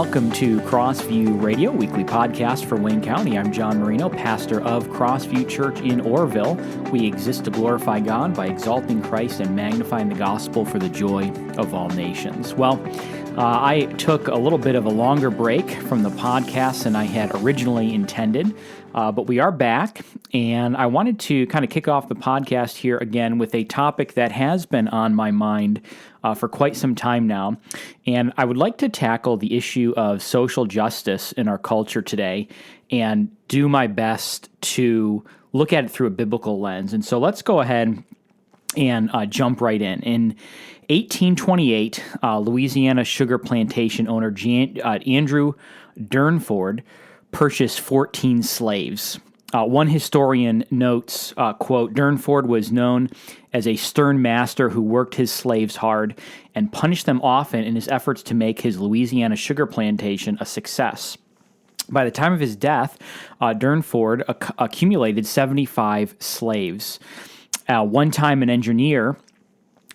welcome to Crossview Radio, weekly podcast for Wayne County. I'm John Marino, pastor of Crossview Church in Orrville. We exist to glorify God by exalting Christ and magnifying the gospel for the joy of all nations. Well, I took a little bit of a longer break from the podcast than I had originally intended, but we are back, and I wanted to kind of kick off the podcast here again with a topic that has been on my mind for quite some time now, and I would like to tackle the issue of social justice in our culture today and do my best to look at it through a biblical lens. And so let's go ahead and jump right in. In 1828, Louisiana sugar plantation owner Andrew Durnford purchased 14 slaves. One historian notes, quote, Durnford was known as a stern master who worked his slaves hard and punished them often in his efforts to make his Louisiana sugar plantation a success. By the time of his death, Durnford accumulated 75 slaves. One time, an engineer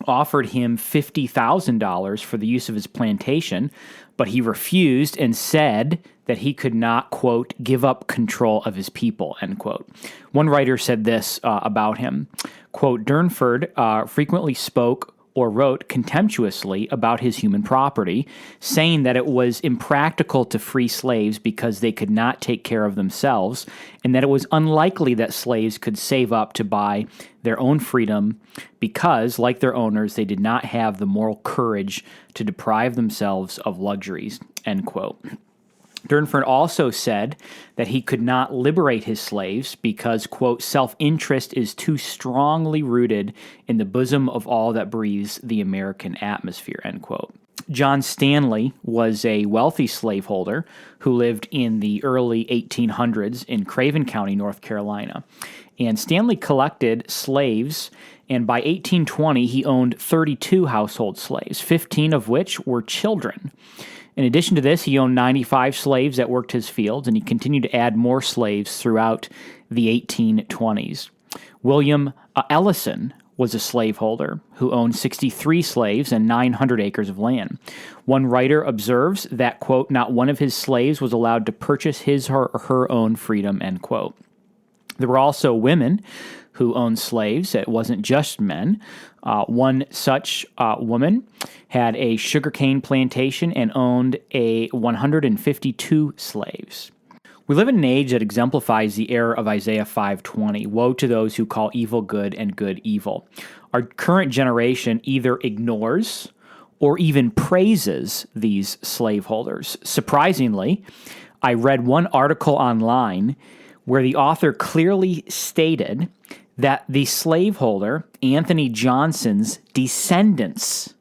offered him $50,000 for the use of his plantation, but he refused and said that he could not, quote, give up control of his people, end quote. One writer said this about him, quote, Durnford frequently spoke or wrote contemptuously about his human property, saying that it was impractical to free slaves because they could not take care of themselves, and that it was unlikely that slaves could save up to buy their own freedom because, like their owners, they did not have the moral courage to deprive themselves of luxuries, end quote. Durnford also said that he could not liberate his slaves because, quote, self-interest is too strongly rooted in the bosom of all that breathes the American atmosphere, end quote. John Stanley was a wealthy slaveholder who lived in the early 1800s in Craven County, North Carolina. And Stanley collected slaves, and by 1820 he owned 32 household slaves, 15 of which were children. In addition to this, he owned 95 slaves that worked his fields, and he continued to add more slaves throughout the 1820s. William Ellison was a slaveholder who owned 63 slaves and 900 acres of land. One writer observes that, quote, not one of his slaves was allowed to purchase his or her own freedom, end quote. There were also women who owned slaves. It wasn't just men. One such woman had a sugarcane plantation and owned 152 slaves. We live in an age that exemplifies the error of Isaiah 5:20, woe to those who call evil good and good evil. Our current generation either ignores or even praises these slaveholders. Surprisingly, I read one article online where the author clearly stated that the slaveholder, Anthony Johnson's descendants,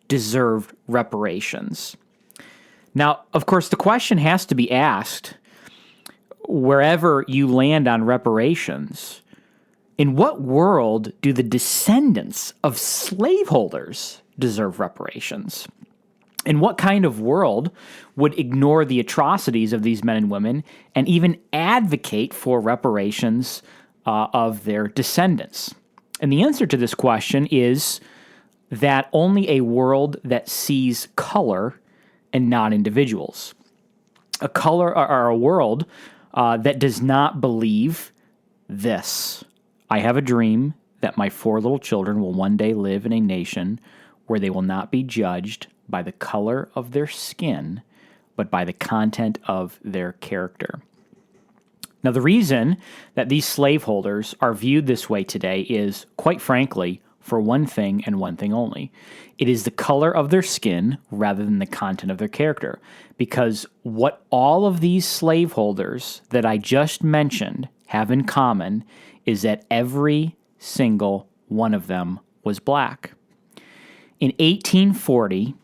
deserved reparations. Now, of course, the question has to be asked, wherever you land on reparations, in what world do the descendants of slaveholders deserve reparations? In what kind of world would ignore the atrocities of these men and women and even advocate for reparations of their descendants? And the answer to this question is that only a world that sees color and not individuals. A world that does not believe this. I have a dream that my 4 little children will one day live in a nation where they will not be judged by the color of their skin, but by the content of their character. Now, the reason that these slaveholders are viewed this way today is, quite frankly, for one thing and one thing only. It is the color of their skin rather than the content of their character. Because what all of these slaveholders that I just mentioned have in common is that every single one of them was black. In 1840,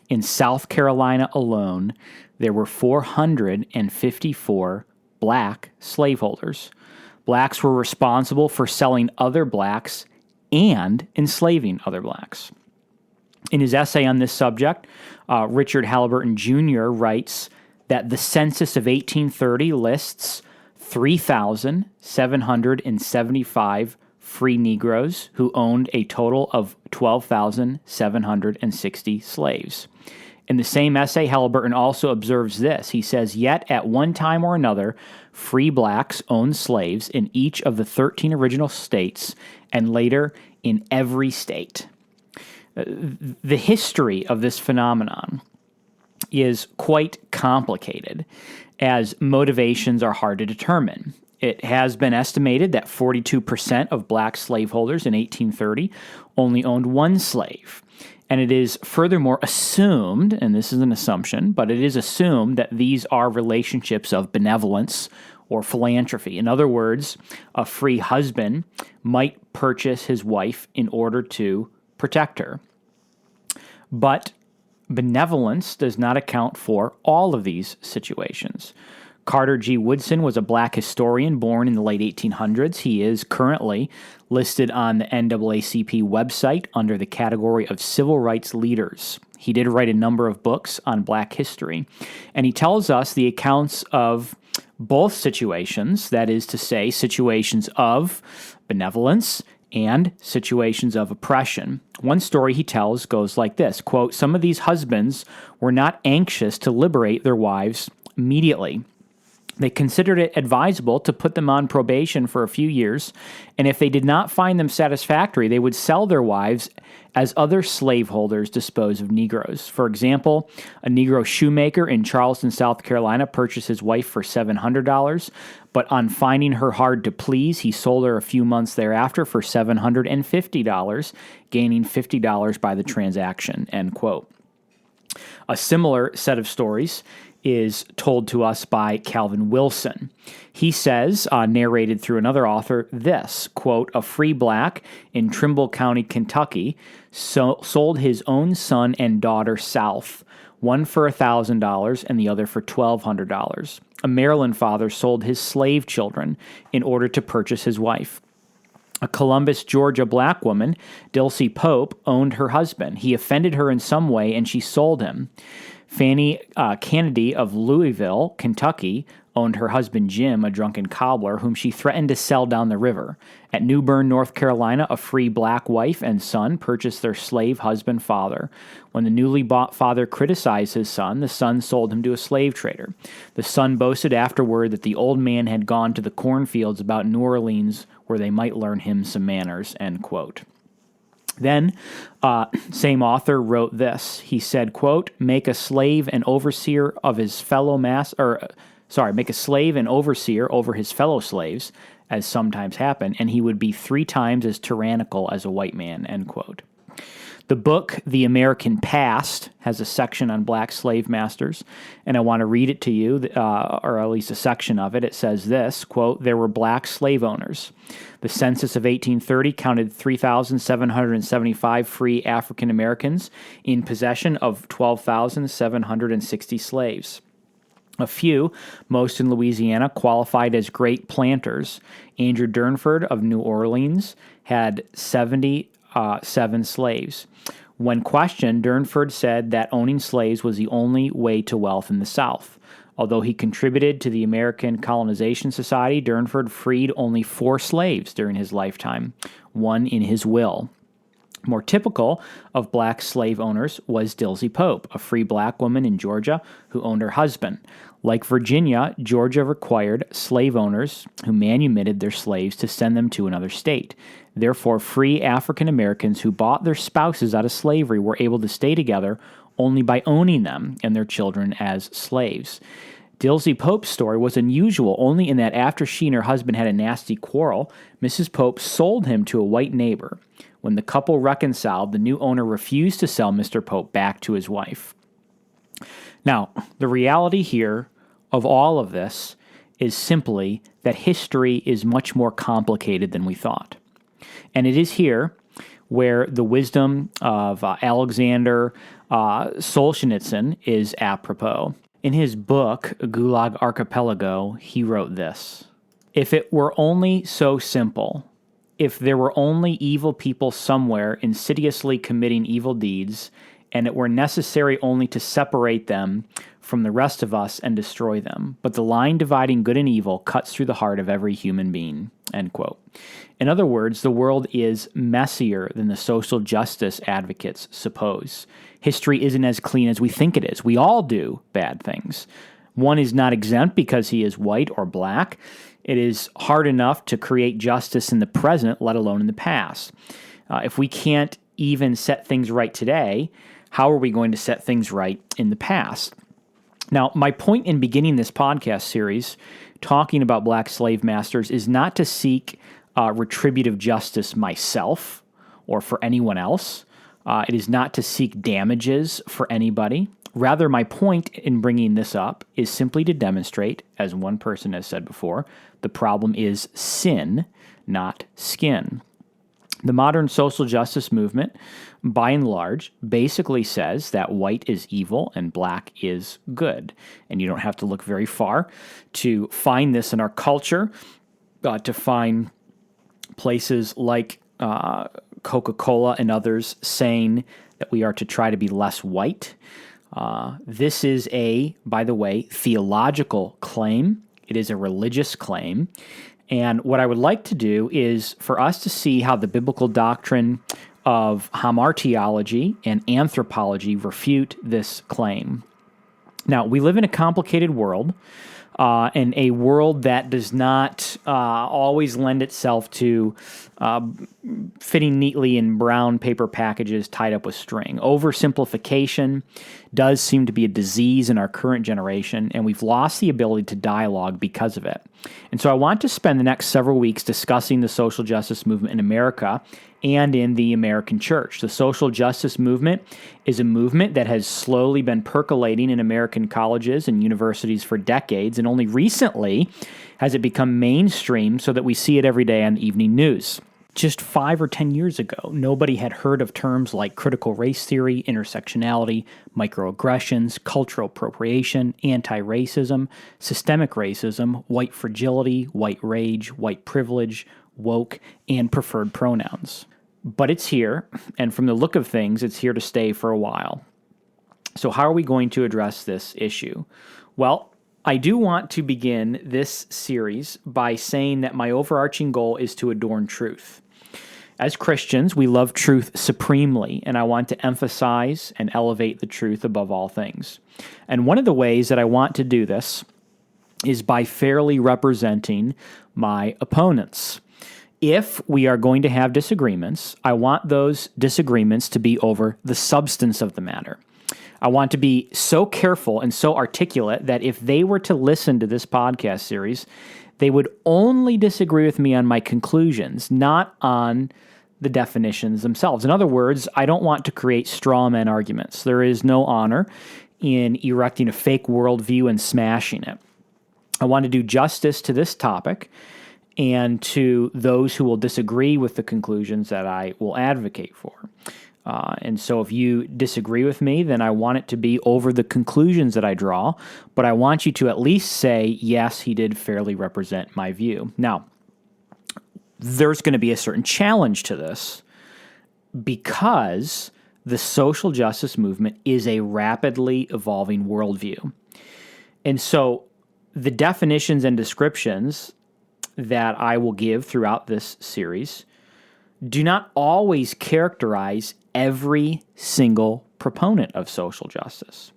in South Carolina alone, there were 454 black slaveholders. Blacks were responsible for selling other blacks and enslaving other blacks. In his essay on this subject, Richard Halliburton Jr. writes that the census of 1830 lists 3,775 free Negroes who owned a total of 12,760 slaves. In the same essay, Halliburton also observes this. He says, "Yet at one time or another, free blacks owned slaves in each of the 13 original states, and later in every state." The history of this phenomenon is quite complicated, as motivations are hard to determine. It has been estimated that 42% of black slaveholders in 1830 only owned one slave. And it is furthermore assumed, and this is an assumption, but it is assumed that these are relationships of benevolence or philanthropy. In other words, a free husband might purchase his wife in order to protect her. But benevolence does not account for all of these situations. Carter G. Woodson was a black historian born in the late 1800s. He is currently listed on the NAACP website under the category of civil rights leaders. He did write a number of books on black history, and he tells us the accounts of both situations, that is to say, situations of benevolence and situations of oppression. One story he tells goes like this, quote, "Some of these husbands were not anxious to liberate their wives immediately. They considered it advisable to put them on probation for a few years, and if they did not find them satisfactory, they would sell their wives as other slaveholders dispose of Negroes. For example, a Negro shoemaker in Charleston, South Carolina, purchased his wife for $700, but on finding her hard to please, he sold her a few months thereafter for $750, gaining $50 by the transaction," end quote. A similar set of stories is told to us by Calvin Wilson. He says, narrated through another author, this, quote, "A free black in Trimble County, Kentucky, sold his own son and daughter south, one for $1,000 and the other for $1,200. A Maryland father sold his slave children in order to purchase his wife. A Columbus, Georgia black woman, Dilsey Pope, owned her husband. He offended her in some way and she sold him. Fanny Kennedy of Louisville, Kentucky, owned her husband Jim, a drunken cobbler, whom she threatened to sell down the river. At New Bern, North Carolina, a free black wife and son purchased their slave husband father. When the newly bought father criticized his son, the son sold him to a slave trader. The son boasted afterward that the old man had gone to the cornfields about New Orleans where they might learn him some manners," end quote. Then, same author wrote this. He said, quote, make a slave and overseer over his fellow slaves, as sometimes happen, and he would be 3 times as tyrannical as a white man," end quote. The book, The American Past, has a section on black slave masters, and I want to read it to you, or at least a section of it. It says this, quote, "There were black slave owners. The census of 1830 counted 3,775 free African Americans in possession of 12,760 slaves. A few, most in Louisiana, qualified as great planters. Andrew Durnford of New Orleans had 77 slaves. When questioned, Durnford said that owning slaves was the only way to wealth in the South. Although he contributed to the American Colonization Society, Durnford freed only 4 slaves during his lifetime, 1 in his will. More typical of black slave owners was Dilsey Pope, a free black woman in Georgia who owned her husband. Like Virginia, Georgia required slave owners who manumitted their slaves to send them to another state. Therefore, free African Americans who bought their spouses out of slavery were able to stay together only by owning them and their children as slaves. Dilsey Pope's story was unusual only in that after she and her husband had a nasty quarrel, Mrs. Pope sold him to a white neighbor. When the couple reconciled, the new owner refused to sell Mr. Pope back to his wife. Now, the reality here of all of this is simply that history is much more complicated than we thought. And it is here where the wisdom of Alexander Solzhenitsyn is apropos. In his book, Gulag Archipelago, he wrote this: "If it were only so simple, if there were only evil people somewhere insidiously committing evil deeds, and it were necessary only to separate them from the rest of us and destroy them. But the line dividing good and evil cuts through the heart of every human being." End quote. In other words, the world is messier than the social justice advocates suppose. History isn't as clean as we think it is. We all do bad things. One is not exempt because he is white or black. It is hard enough to create justice in the present, let alone in the past. If we can't even set things right today, how are we going to set things right in the past? Now, my point in beginning this podcast series, talking about black slave masters, is not to seek retributive justice myself or for anyone else. It is not to seek damages for anybody. Rather, my point in bringing this up is simply to demonstrate, as one person has said before, the problem is sin, not skin. The modern social justice movement, by and large, basically says that white is evil and black is good. And you don't have to look very far to find this in our culture, to find places like Coca-Cola and others saying that we are to try to be less white. This is by the way, theological claim. It is a religious claim. And what I would like to do is for us to see how the biblical doctrine of hamartiology and anthropology refute this claim. Now, we live in a complicated world, and a world that does not always lend itself to fitting neatly in brown paper packages tied up with string. Oversimplification does seem to be a disease in our current generation, and we've lost the ability to dialogue because of it. And so I want to spend the next several weeks discussing the social justice movement in America and in the American church. The social justice movement is a movement that has slowly been percolating in American colleges and universities for decades, and only recently has it become mainstream so that we see it every day on the evening news. Just 5 or 10 years ago, nobody had heard of terms like critical race theory, intersectionality, microaggressions, cultural appropriation, anti-racism, systemic racism, white fragility, white rage, white privilege, woke, and preferred pronouns. But it's here, and from the look of things, it's here to stay for a while. So how are we going to address this issue? Well, I do want to begin this series by saying that my overarching goal is to adorn truth. As Christians, we love truth supremely, and I want to emphasize and elevate the truth above all things. And one of the ways that I want to do this is by fairly representing my opponents. If we are going to have disagreements, I want those disagreements to be over the substance of the matter. I want to be so careful and so articulate that if they were to listen to this podcast series, they would only disagree with me on my conclusions, not on the definitions themselves. In other words, I don't want to create straw man arguments. There is no honor in erecting a fake worldview and smashing it. I want to do justice to this topic and to those who will disagree with the conclusions that I will advocate for. And so if you disagree with me, then I want it to be over the conclusions that I draw, but I want you to at least say, yes, he did fairly represent my view. Now, there's going to be a certain challenge to this because the social justice movement is a rapidly evolving worldview. And so the definitions and descriptions that I will give throughout this series do not always characterize every single proponent of social justice.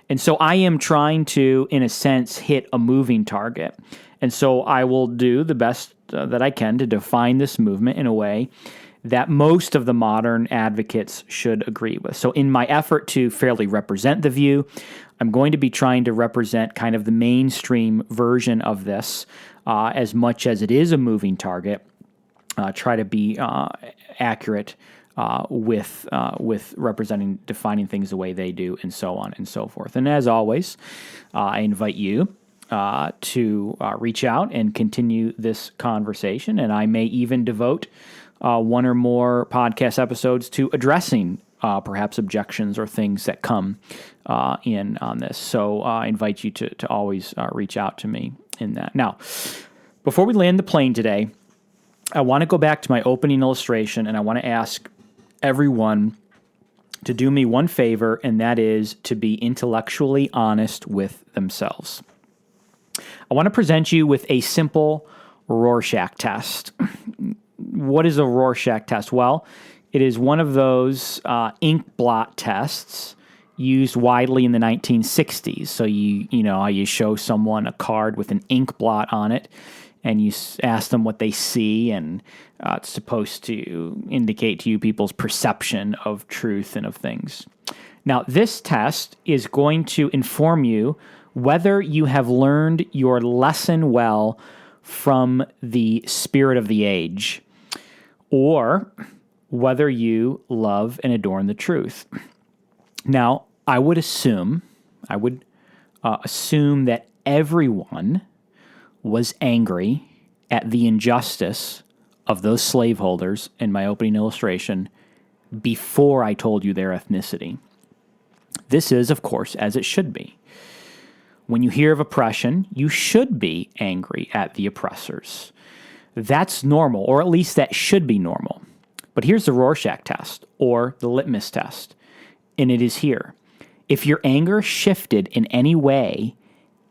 And so I am trying to, in a sense, hit a moving target. And so I will do the best that I can to define this movement in a way that most of the modern advocates should agree with. So in my effort to fairly represent the view, I'm going to be trying to represent kind of the mainstream version of this as much as it is a moving target. Try to be accurate with representing, defining things the way they do, and so on and so forth. And as always, I invite you to reach out and continue this conversation, and I may even devote one or more podcast episodes to addressing perhaps objections or things that come in on this. So I invite you to always reach out to me in that. Now, before we land the plane today, I want to go back to my opening illustration, and I want to ask everyone to do me one favor, and that is to be intellectually honest with themselves. I want to present you with a simple Rorschach test. What is a Rorschach test? Well, it is one of those ink blot tests used widely in the 1960s. So you show someone a card with an ink blot on it, and you ask them what they see, and it's supposed to indicate to you people's perception of truth and of things. Now, this test is going to inform you whether you have learned your lesson well from the spirit of the age, or whether you love and adorn the truth. Now, I would assume that everyone was angry at the injustice of those slaveholders in my opening illustration before I told you their ethnicity. This is, of course, as it should be. When you hear of oppression, you should be angry at the oppressors. That's normal, or at least that should be normal. But here's the Rorschach test, or the litmus test, and it is here. If your anger shifted in any way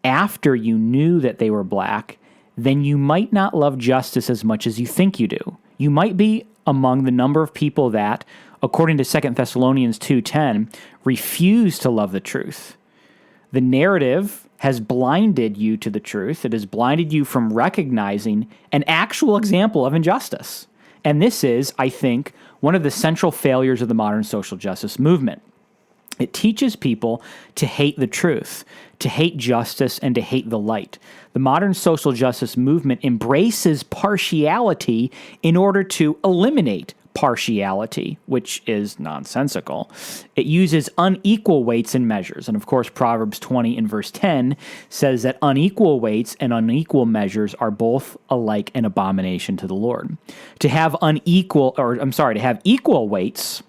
after you knew that they were black, then you might not love justice as much as you think you do. You might be among the number of people that, according to 2 Thessalonians 2:10, refuse to love the truth. The narrative has blinded you to the truth. It has blinded you from recognizing an actual example of injustice. And this is, I think, one of the central failures of the modern social justice movement. It teaches people to hate the truth, to hate justice, and to hate the light. The modern social justice movement embraces partiality in order to eliminate partiality, which is nonsensical. It uses unequal weights and measures. And of course, Proverbs 20 and verse 10 says that unequal weights and unequal measures are both alike an abomination to the Lord. To have equal weights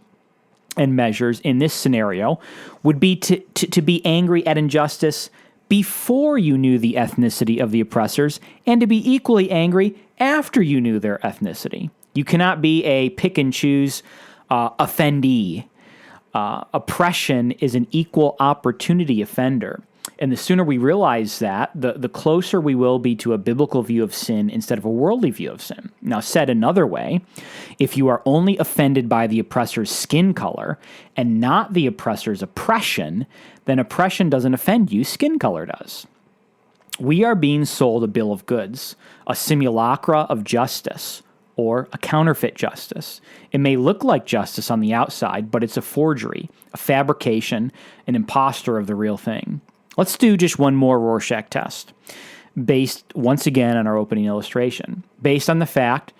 and measures in this scenario would be to be angry at injustice before you knew the ethnicity of the oppressors, and to be equally angry after you knew their ethnicity. You cannot be a pick-and-choose offendee. Oppression is an equal opportunity offender. And the sooner we realize that, the closer we will be to a biblical view of sin instead of a worldly view of sin. Now, said another way, if you are only offended by the oppressor's skin color and not the oppressor's oppression, then oppression doesn't offend you, skin color does. We are being sold a bill of goods, a simulacra of justice, or a counterfeit justice. It may look like justice on the outside, but it's a forgery, a fabrication, an imposter of the real thing. Let's do just one more Rorschach test, based once again on our opening illustration, based on the fact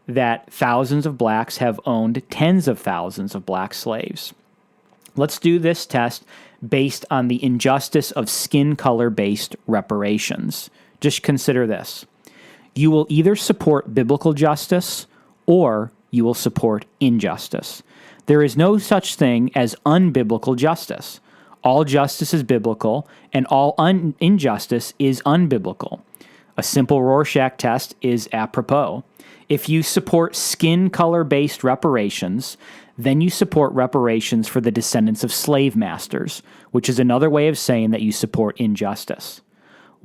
that thousands of blacks have owned tens of thousands of black slaves. Let's do this test based on the injustice of skin color-based reparations. Just consider this. You will either support biblical justice or you will support injustice. There is no such thing as unbiblical justice. All justice is biblical, and all injustice is unbiblical. A simple Rorschach test is apropos. If you support skin color-based reparations, then you support reparations for the descendants of slave masters, which is another way of saying that you support injustice.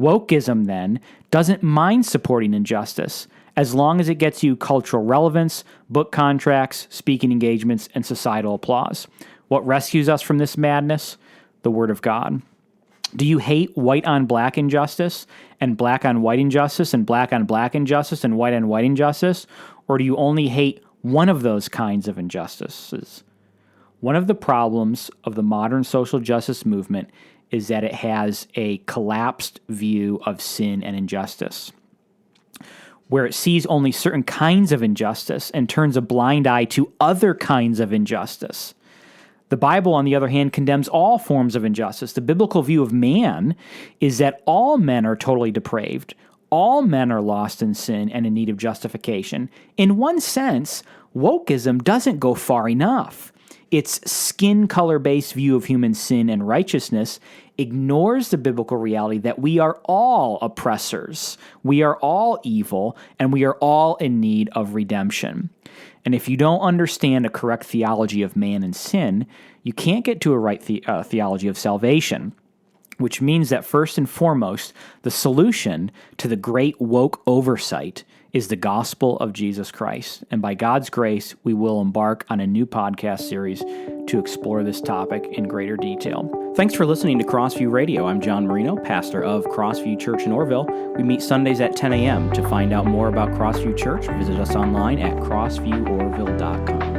Wokeism, then, doesn't mind supporting injustice as long as it gets you cultural relevance, book contracts, speaking engagements, and societal applause. What rescues us from this madness? The Word of God. Do you hate white on black injustice, and black on white injustice, and black on black injustice, and white on white injustice? Or do you only hate one of those kinds of injustices? One of the problems of the modern social justice movement is that it has a collapsed view of sin and injustice, where it sees only certain kinds of injustice and turns a blind eye to other kinds of injustice. The Bible, on the other hand, condemns all forms of injustice. The biblical view of man is that all men are totally depraved. All men are lost in sin and in need of justification. In one sense, wokeism doesn't go far enough. Its skin color-based view of human sin and righteousness ignores the biblical reality that we are all oppressors, we are all evil, and we are all in need of redemption. And if you don't understand a correct theology of man and sin, you can't get to a right theology of salvation, which means that first and foremost, the solution to the great woke oversight is the gospel of Jesus Christ. And by God's grace, we will embark on a new podcast series to explore this topic in greater detail. Thanks for listening to Crossview Radio. I'm John Marino, pastor of Crossview Church in Orrville. We meet Sundays at 10 a.m. To find out more about Crossview Church, visit us online at crossvieworville.com.